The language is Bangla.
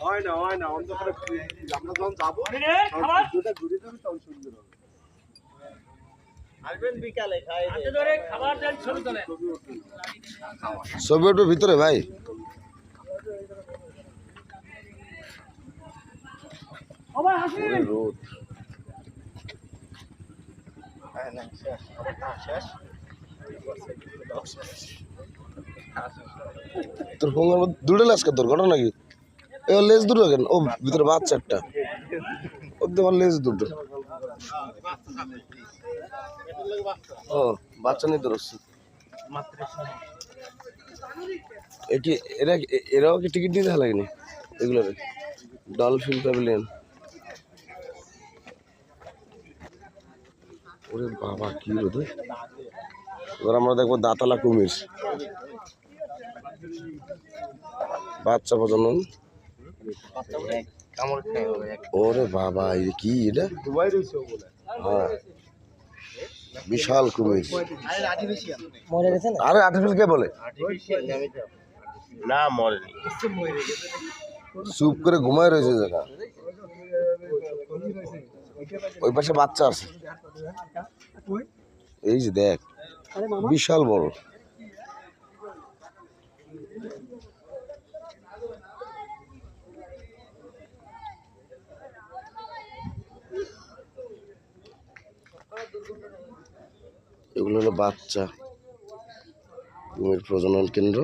হয় না অন্ধকারে আমরা যখন যাবো দুটো ঘুরে যাবে তখন সুন্দর হবে। ছবি উঠবে ভিতরে ভাই। রোদ তোর ফোনের মধ্যে দুটো লেজ কে তোর ঘটনা নাকি? এবার লেজ দুটো কেন? ও ভিতরে বাচ্চা একটা, ওর তোমার লেজ দুটো। ও বাচ্চা নিয়ে তোর এটি এরাও কি টিকিট দিতে লাগেনি এগুলোর? Dolphin pavilion. ওরে বাবা কি রোদে! এবার আমরা দেখবো দাঁতালা কুমির, বাচ্চা প্রজনন। ওরে বাবা এই কি এটা? হ্যাঁ বিশাল কুমির। আরে আর্টিফিশিয়াল কে বলে? না মরেনি, চুপ করে ঘুমায় রয়েছে জায়গা। ওই পাশে বাচ্চা আছে, এই যে দেখ বিশাল বড়। এগুলো হলো বাচ্চা কুমির প্রজনন কেন্দ্র।